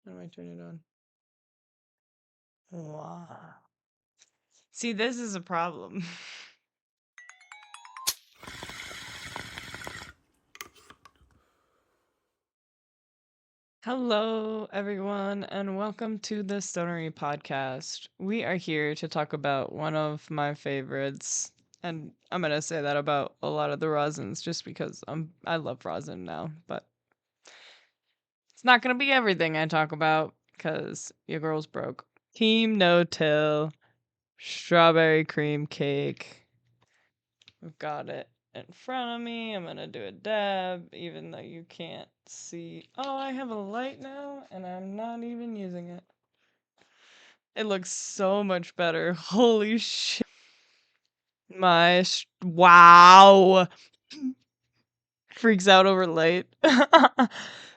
How do I turn it on? Wow. See, this is a problem. Hello, everyone, and welcome to the Stonery Podcast. We are here to talk about one of my favorites, and I'm gonna say that about a lot of the rosins, just because I love rosin now. But it's not gonna be everything I talk about, cause your girl's broke. Team No Till strawberry cream cake. I've got it in front of me. I'm gonna do a dab, even though you can't see. Oh, I have a light now, and I'm not even using it. It looks so much better. Holy shit. Wow. Freaks out over light.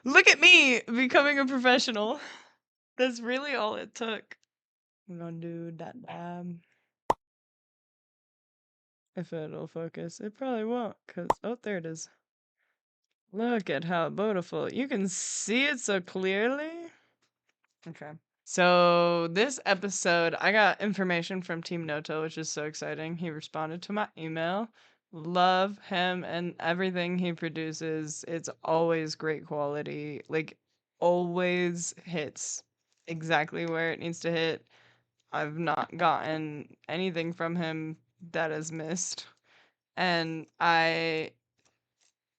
Look at me becoming a professional. That's really all it took. I'm gonna do that dab. If it'll focus. It probably won't, because, oh, there it is. Look at how beautiful. You can see it so clearly. Okay. So this episode, I got information from Team Noto, which is so exciting. He responded to my email. Love him and everything he produces. It's always great quality. Like, always hits exactly where it needs to hit. I've not gotten anything from him that has missed. And I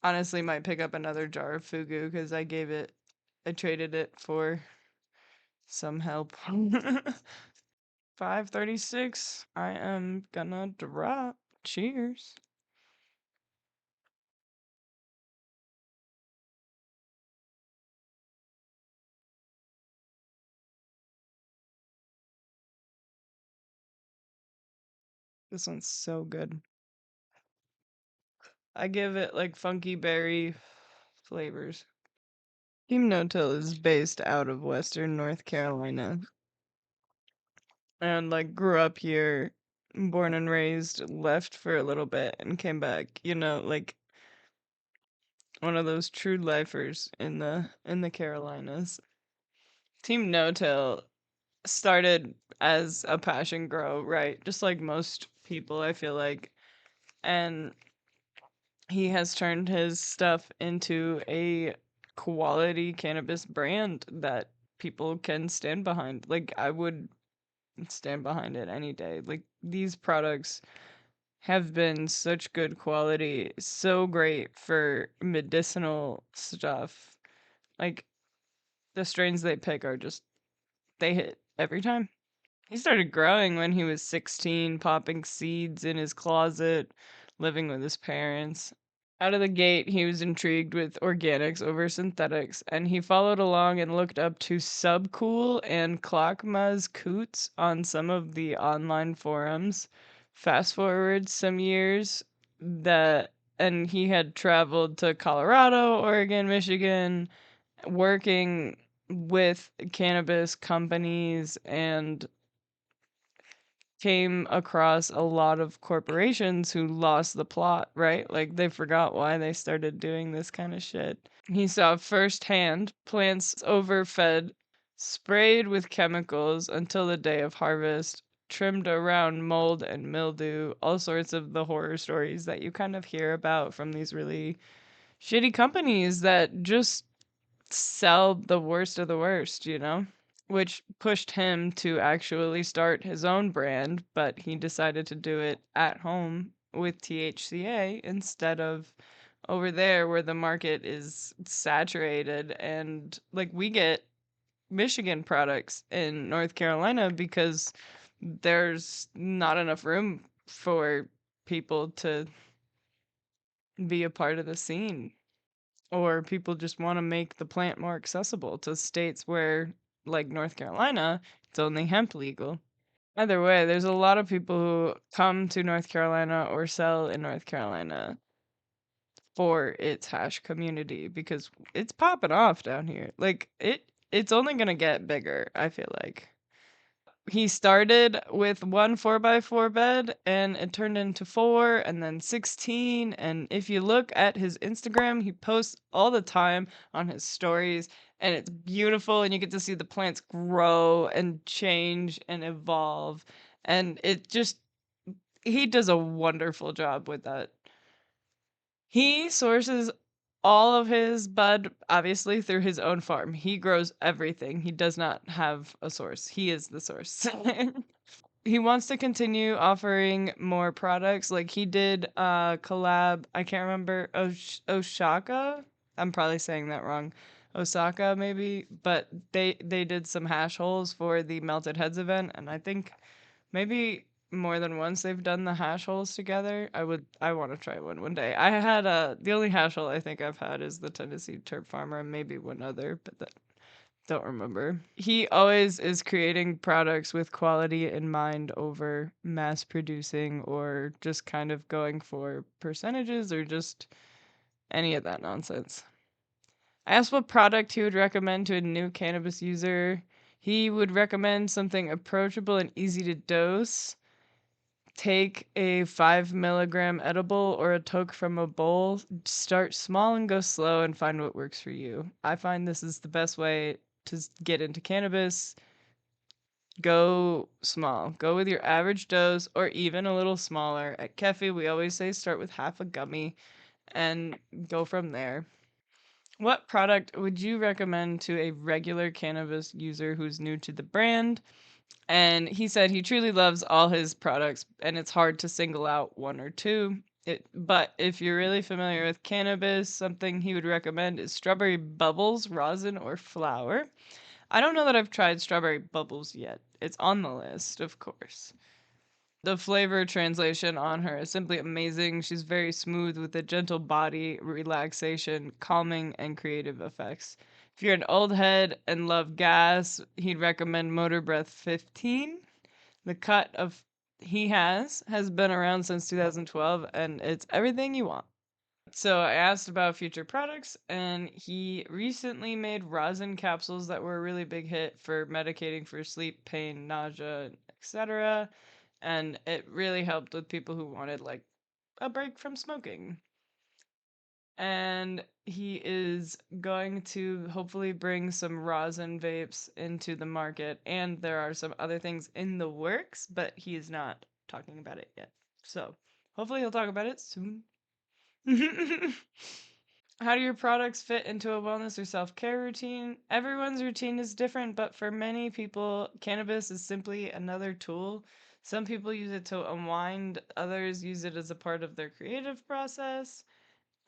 honestly might pick up another jar of fugu because I traded it for some help. 5:36. I am gonna drop. Cheers. This one's so good. I give it like funky berry flavors. Team No-Till is based out of Western North Carolina and like grew up here, born and raised, left for a little bit and came back. Like one of those true lifers in the Carolinas. Team No-Till started as a passion grow, right? Just like most people, I feel like. And he has turned his stuff into a quality cannabis brand that people can stand behind. Like, I would stand behind it any day. Like, these products have been such good quality, so great for medicinal stuff. Like, the strains they pick are just, they hit every time. He started growing when he was 16, popping seeds in his closet, living with his parents. Out of the gate, he was intrigued with organics over synthetics, and he followed along and looked up to Subcool and Clockmaz Coots on some of the online forums. Fast forward some years, that and he had traveled to Colorado, Oregon, Michigan, working with cannabis companies and came across a lot of corporations who lost the plot, right? Like they forgot why they started doing this kind of shit. He saw firsthand plants overfed, sprayed with chemicals until the day of harvest, trimmed around mold and mildew, all sorts of the horror stories that you kind of hear about from these really shitty companies that just sell the worst of the worst. Which pushed him to actually start his own brand, but he decided to do it at home with THCA instead of over there where the market is saturated. And like we get Michigan products in North Carolina because there's not enough room for people to be a part of the scene, or people just want to make the plant more accessible to states where, like North Carolina, it's only hemp legal. Either way, there's a lot of people who come to North Carolina or sell in North Carolina for its hash community because it's popping off down here. Like it's only going to get bigger, I feel like. He started with one 4x4 bed and it turned into 4 and then 16. And if you look at his Instagram, he posts all the time on his stories and it's beautiful. And you get to see the plants grow and change and evolve. And he does a wonderful job with that. He sources all of his bud, obviously, through his own farm. He grows everything. He does not have a source. He is the source. He wants to continue offering more products. Like he did a collab, I can't remember, Oshaka. I'm probably saying that wrong. Osaka maybe, but they did some hash holes for the Melted Heads event and I think maybe more than once they've done the hash holes together. I want to try one day. I had the only hash hole I think I've had is the Tennessee Turp Farmer and maybe one other, but that don't remember. He always is creating products with quality in mind over mass producing or just kind of going for percentages or just any of that nonsense. I asked what product he would recommend to a new cannabis user. He would recommend something approachable and easy to dose. Take a 5 milligram edible or a toke from a bowl. Start small and go slow and find what works for you. I find this is the best way to get into cannabis. Go small. Go with your average dose or even a little smaller. At Kefi, we always say start with half a gummy and go from there. What product would you recommend to a regular cannabis user who's new to the brand? And he said he truly loves all his products and it's hard to single out one or two. But if you're really familiar with cannabis, something he would recommend is strawberry bubbles, rosin, or flower. I don't know that I've tried strawberry bubbles yet. It's on the list, of course. The flavor translation on her is simply amazing. She's very smooth with a gentle body, relaxation, calming, and creative effects. If you're an old head and love gas, he'd recommend Motor Breath 15. The cut of he has been around since 2012 and it's everything you want. So I asked about future products, and he recently made rosin capsules that were a really big hit for medicating for sleep, pain, nausea, etc. And it really helped with people who wanted like a break from smoking. And he is going to hopefully bring some rosin vapes into the market, and there are some other things in the works, but he is not talking about it yet. So hopefully he'll talk about it soon. How do your products fit into a wellness or self care routine? Everyone's routine is different, but for many people, cannabis is simply another tool. Some people use it to unwind, others use it as a part of their creative process,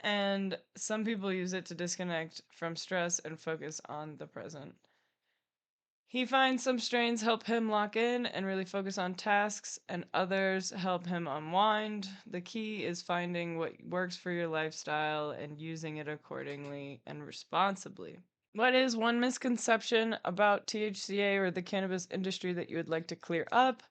and some people use it to disconnect from stress and focus on the present. He finds some strains help him lock in and really focus on tasks, and others help him unwind. The key is finding what works for your lifestyle and using it accordingly and responsibly. What is one misconception about THCA or the cannabis industry that you would like to clear up?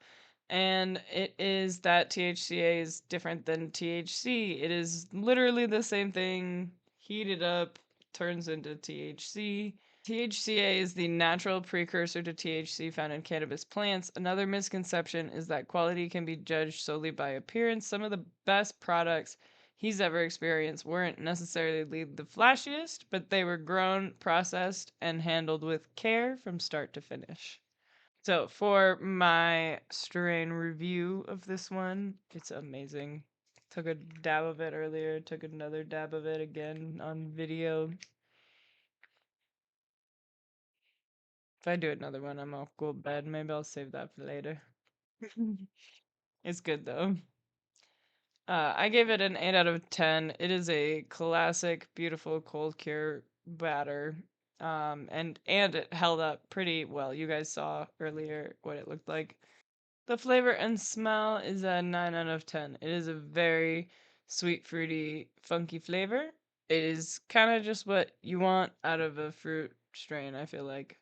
And it is that THCA is different than THC. It is literally the same thing, heated up, turns into THC. THCA is the natural precursor to THC found in cannabis plants. Another misconception is that quality can be judged solely by appearance. Some of the best products he's ever experienced weren't necessarily the flashiest, but they were grown, processed, and handled with care from start to finish. So, for my strain review of this one, it's amazing. Took a dab of it earlier, took another dab of it again on video. If I do another one, I'm all go to bed. Maybe I'll save that for later. It's good though. I gave it an 8 out of 10. It is a classic, beautiful cold cure batter. And it held up pretty well. You guys saw earlier what it looked like. The flavor and smell is a 9 out of 10. It is a very sweet, fruity, funky flavor. It is kind of just what you want out of a fruit strain, I feel like.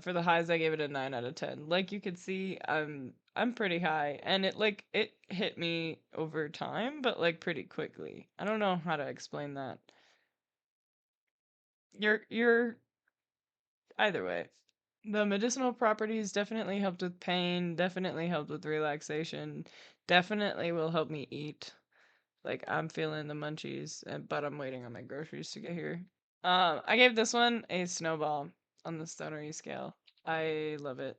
For the highs, I gave it a 9 out of 10. Like you could see, I'm pretty high, and it hit me over time, but like pretty quickly. I don't know how to explain that. You're either way. The medicinal properties definitely helped with pain, definitely helped with relaxation, definitely will help me eat. Like I'm feeling the munchies, but I'm waiting on my groceries to get here. I gave this one a snowball on the stonery scale. I love it.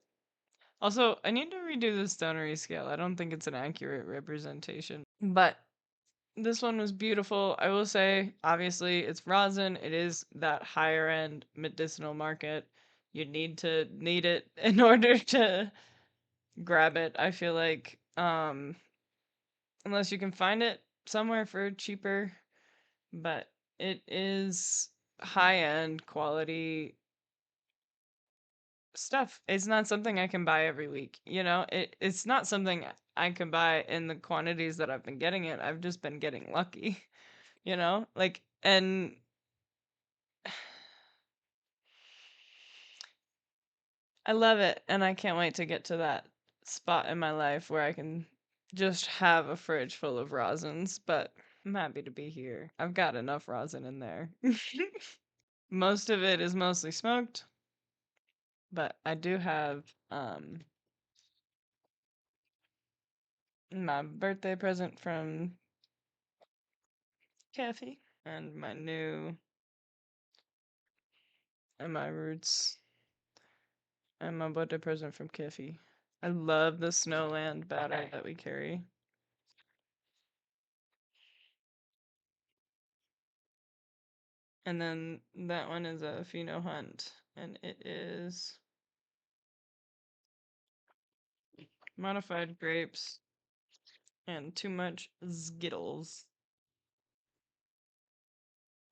Also, I need to redo the stonery scale. I don't think it's an accurate representation. But this one was beautiful. I will say, obviously, it's rosin. It is that higher end medicinal market. You need it in order to grab it. I feel like unless you can find it somewhere for cheaper, but it is high end quality stuff. It's not something I can buy every week. It's not something I can buy in the quantities that I've been getting it. I've just been getting lucky, like, and I love it. And I can't wait to get to that spot in my life where I can just have a fridge full of rosins, but I'm happy to be here. I've got enough rosin in there. Most of it is mostly smoked, but I do have my birthday present from Kathy and my new and my roots and my birthday present from Kathy. I love the Snowland batter that we carry. And then that one is a Fino Hunt, and it is modified grapes and too much Skittles.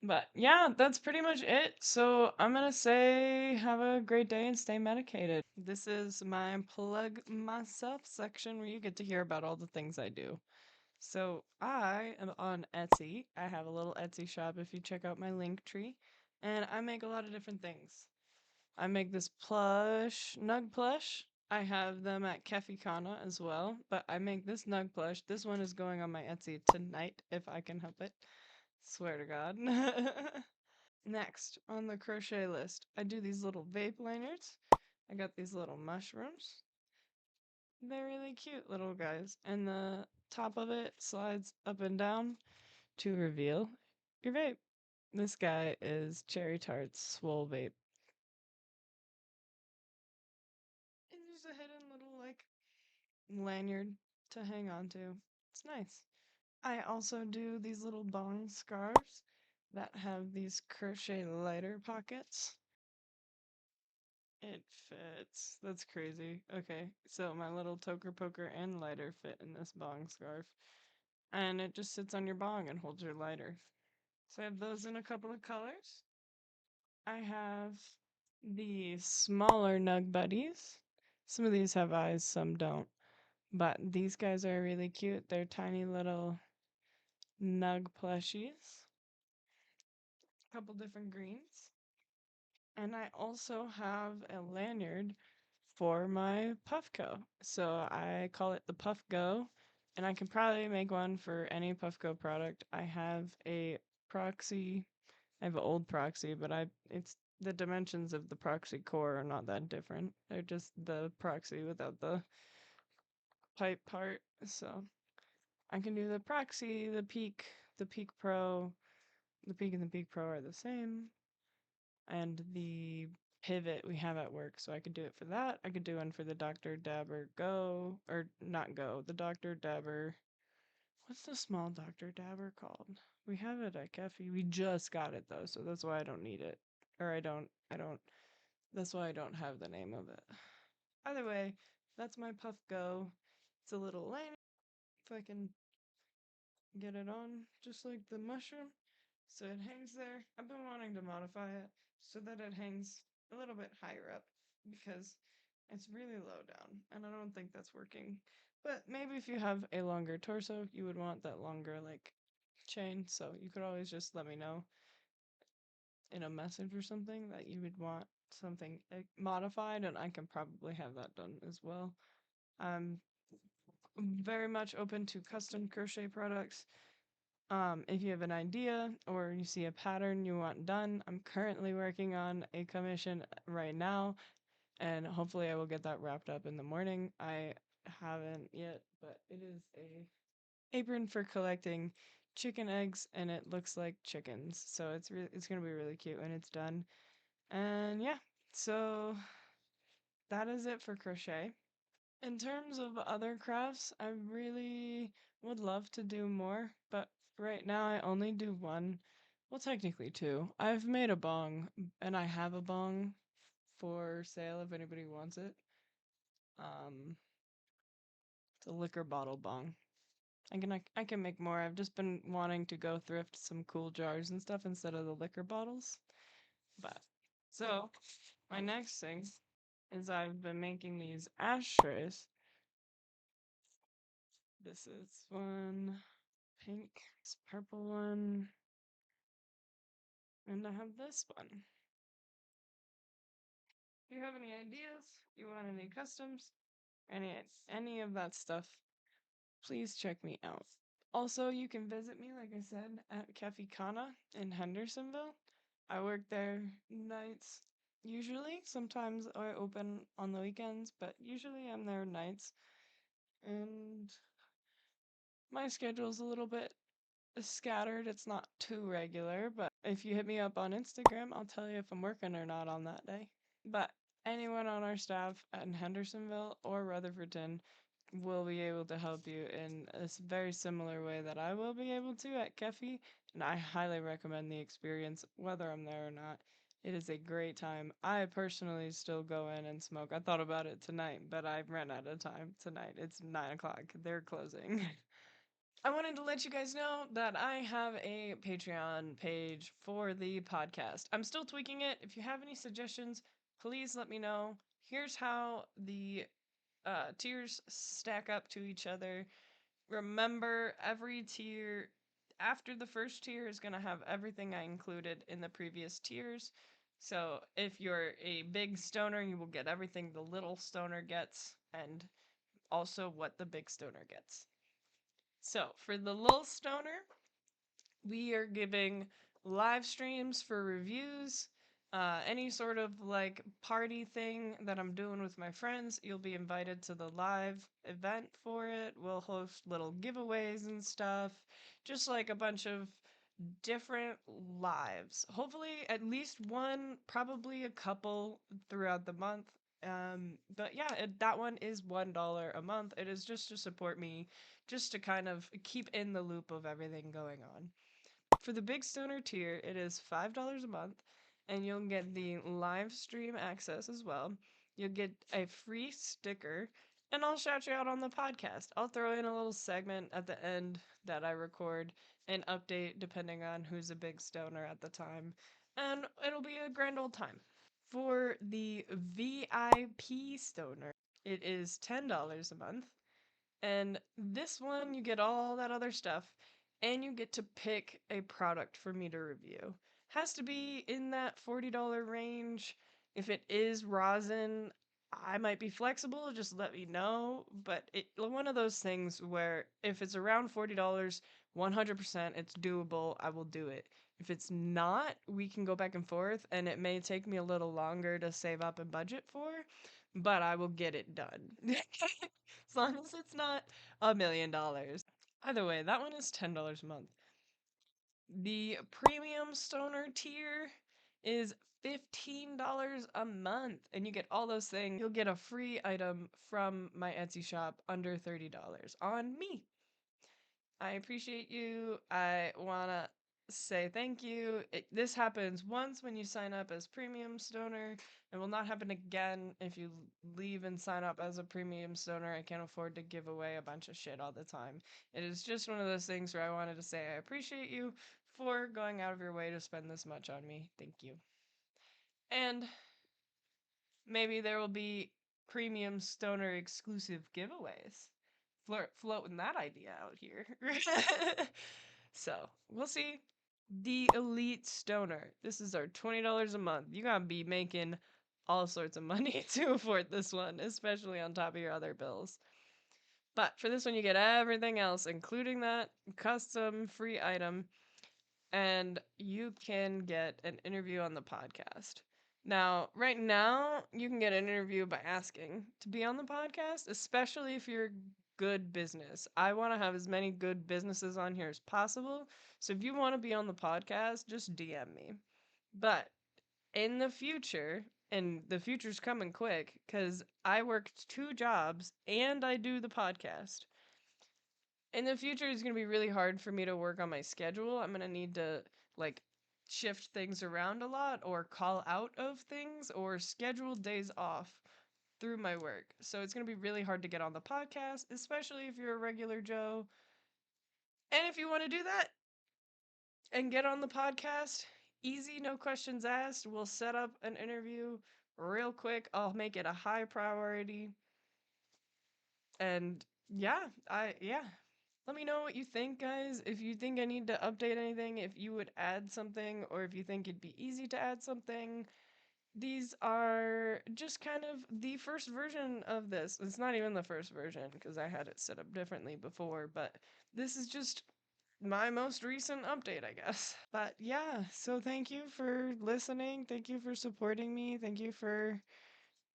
But yeah, that's pretty much it. So I'm gonna say have a great day and stay medicated. This is my plug myself section where you get to hear about all the things I do. So I am on Etsy. I have a little Etsy shop if you check out my link tree. And I make a lot of different things. I make this plush, Nug plush. I have them at Kefikana as well, but I make this Nug plush. This one is going on my Etsy tonight if I can help it. Swear to God. Next on the crochet list, I do these little vape liners. I got these little mushrooms. They're really cute little guys. And the top of it slides up and down to reveal your vape. This guy is Cherry Tart's Swole Vape. And there's a hidden little, like, lanyard to hang on to. It's nice. I also do these little bong scarves that have these crochet lighter pockets. It fits. That's crazy. Okay, so my little toker poker and lighter fit in this bong scarf. And it just sits on your bong and holds your lighter. So I have those in a couple of colors. I have the smaller Nug Buddies. Some of these have eyes, some don't. But these guys are really cute. They're tiny little Nug plushies. A couple different greens. And I also have a lanyard for my Puffco. So I call it the Puff Go, and I can probably make one for any Puffco product. I have a proxy. I have an old proxy, but it's the dimensions of the proxy core are not that different. They're just the proxy without the pipe part. So I can do the proxy, the Peak Pro. The Peak and the Peak Pro are the same. And the pivot we have at work, so I could do it for that. I could do one for the Dr. Dabber Go, or not Go, the Dr. Dabber. What's the small Dr. Dabber called? We have it at Kefi. We just got it though, so that's why I don't need it. Or I don't, that's why I don't have the name of it. Either way, that's my Puff Go. It's a little lanyard, if I can get it on, just like the mushroom. So it hangs there. I've been wanting to modify it so that it hangs a little bit higher up because it's really low down and I don't think that's working. But maybe if you have a longer torso, you would want that longer like chain. So you could always just let me know in a message or something that you would want something modified and I can probably have that done as well. I'm very much open to custom crochet products. If you have an idea or you see a pattern you want done, I'm currently working on a commission right now. and hopefully I will get that wrapped up in the morning. I haven't yet, but it is a apron for collecting chicken eggs, and it looks like chickens, so it's gonna be really cute when it's done. And yeah, so that is it for crochet. In terms of other crafts, I really would love to do more, but right now I only do one. Well, technically two. I've made a bong, and I have a bong for sale if anybody wants it. Um, it's a liquor bottle bong. I can make more. I've just been wanting to go thrift some cool jars and stuff instead of the liquor bottles. But so my next thing is I've been making these ashtrays. This is one pink, this purple one, and I have this one. If you have any ideas, you want any customs, any of that stuff, please check me out. Also, you can visit me, like I said, at Cafe Kana in Hendersonville. I work there nights usually. Sometimes I open on the weekends, but usually I'm there nights. And my schedule's a little bit scattered. It's not too regular, but if you hit me up on Instagram, I'll tell you if I'm working or not on that day. But anyone on our staff in Hendersonville or Rutherfordton will be able to help you in a very similar way that I will be able to at Kefi, and I highly recommend the experience, whether I'm there or not. It is a great time. I personally still go in and smoke. I thought about it tonight, but I ran out of time tonight. It's 9 o'clock. They're closing. I wanted to let you guys know that I have a Patreon page for the podcast. I'm still tweaking it. If you have any suggestions, please let me know. Here's how the tiers stack up to each other. Remember, every tier after the first tier is going to have everything I included in the previous tiers. So if you're a big stoner, you will get everything the little stoner gets and also what the big stoner gets. So for the little stoner, we are giving live streams for reviews. Any sort of like party thing that I'm doing with my friends, you'll be invited to the live event for it. We'll host little giveaways and stuff, just like a bunch of different lives. Hopefully, at least one, probably a couple throughout the month. But yeah, that one is $1 a month. It is just to support me, just to kind of keep in the loop of everything going on. For the Big Stoner tier, it is $5 a month, and you'll get the live stream access as well. You'll get a free sticker, and I'll shout you out on the podcast. I'll throw in a little segment at the end that I record and update depending on who's a big stoner at the time, and it'll be a grand old time. For the VIP stoner, it is $10 a month. And this one, you get all that other stuff, and you get to pick a product for me to review. Has to be in that $40 range. If it is rosin, I might be flexible, just let me know. But it one of those things where if it's around $40, 100% it's doable, I will do it. If it's not, we can go back and forth, and it may take me a little longer to save up and budget for, but I will get it done. As long as it's not $1 million. Either way, that one is $10 a month. The premium stoner tier is $15 a month, and you get all those things. You'll get a free item from my Etsy shop under $30 on me. I appreciate you. I want to say thank you. This happens once when you sign up as Premium Stoner. It will not happen again if you leave and sign up as a Premium Stoner. I can't afford to give away a bunch of shit all the time. It is just one of those things where I wanted to say I appreciate you for going out of your way to spend this much on me. Thank you. And maybe there will be Premium Stoner exclusive giveaways. Floating that idea out here. So, we'll see. The Elite Stoner. This is our $20 a month. You gotta be making all sorts of money to afford this one, especially on top of your other bills. But for this one, you get everything else, including that custom free item, and you can get an interview on the podcast. Now, right now, you can get an interview by asking to be on the podcast, especially if you're good business. I want to have as many good businesses on here as possible. So if you want to be on the podcast, just DM me. But in the future, and the future's coming quick because I worked 2 jobs and I do the podcast. In the future, it's going to be really hard for me to work on my schedule. I'm going to need to like shift things around a lot or call out of things or schedule days off through my work. So it's going to be really hard to get on the podcast, especially if you're a regular Joe. And if you want to do that and get on the podcast, easy, no questions asked. We'll set up an interview real quick. I'll make it a high priority. And yeah. Let me know what you think, guys. If you think I need to update anything, if you would add something, or if you think it'd be easy to add something. These are just kind of the first version of this. It's not even the first version because I had it set up differently before, but this is just my most recent update, I guess. But yeah, so thank you for listening. Thank you for supporting me. Thank you for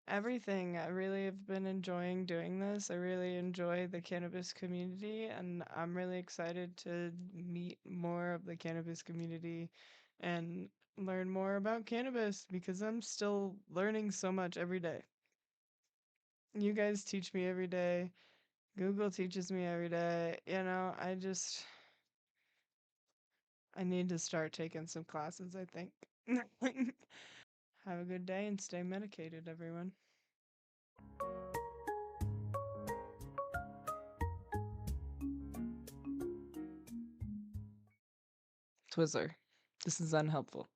everything. I really have been enjoying doing this. I really enjoy the cannabis community, and I'm really excited to meet more of the cannabis community and learn more about cannabis because I'm still learning so much every day. You guys teach me every day. Google teaches me every day. I need to start taking some classes, I think. Have a good day and stay medicated, everyone. Twizzler. This is unhelpful.